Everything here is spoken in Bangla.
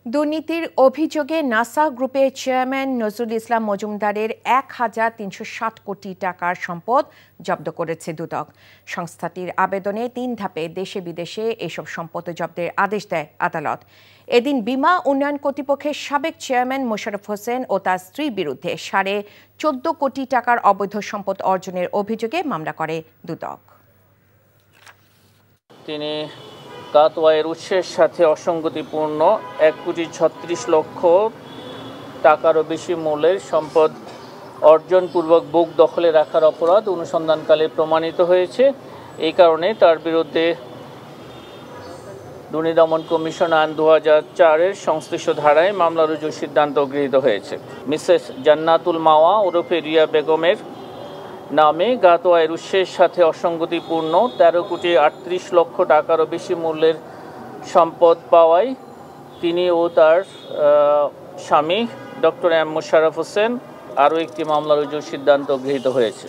দুর্নীতির অভিযোগে নাসা গ্রুপের চেয়ারম্যান নজরুল ইসলাম মজুমদারের ১,৩৬০ কোটি টাকার সম্পদ জব্দ করেছে দুদক। সংস্থাটির আবেদনে ৩ ধাপে দেশে বিদেশে এসব সম্পদ জব্দের আদেশ দেয় আদালত। এদিন বিমা উন্নয়ন কর্তৃপক্ষের সাবেক চেয়ারম্যান মোশাররফ হোসেন ও তার স্ত্রীর বিরুদ্ধে ১৪.৫ কোটি টাকার অবৈধ সম্পদ অর্জনের অভিযোগে মামলা করে দুদক। তিনি কাতওয়ায়ের উৎসের সাথে অসঙ্গতিপূর্ণ ১,৩৬,০০,০০০ টাকারও বেশি মূল্যের সম্পদ অর্জনপূর্বক বুক দখলে রাখার অপরাধ অনুসন্ধানকালে প্রমাণিত হয়েছে। এই কারণে তার বিরুদ্ধে দুর্নীতি দমন কমিশন আইন ২০০৪-এর সংশ্লিষ্ট ধারায় মামলা রুজুর সিদ্ধান্ত গৃহীত হয়েছে। মিসেস জান্নাতুল মাওয়া ওরফে রিয়া বেগমের নামে কাতওয়ায়ের উৎসের সাথে অসঙ্গতিপূর্ণ ১৩,৩৮,০০,০০০ টাকারও বেশি মূল্যের সম্পদ পাওয়ায় তিনি ও তার স্বামী ডক্টর এম মোশাররফ হোসেন আরও একটি মামলা রুজুর সিদ্ধান্ত গৃহীত হয়েছে।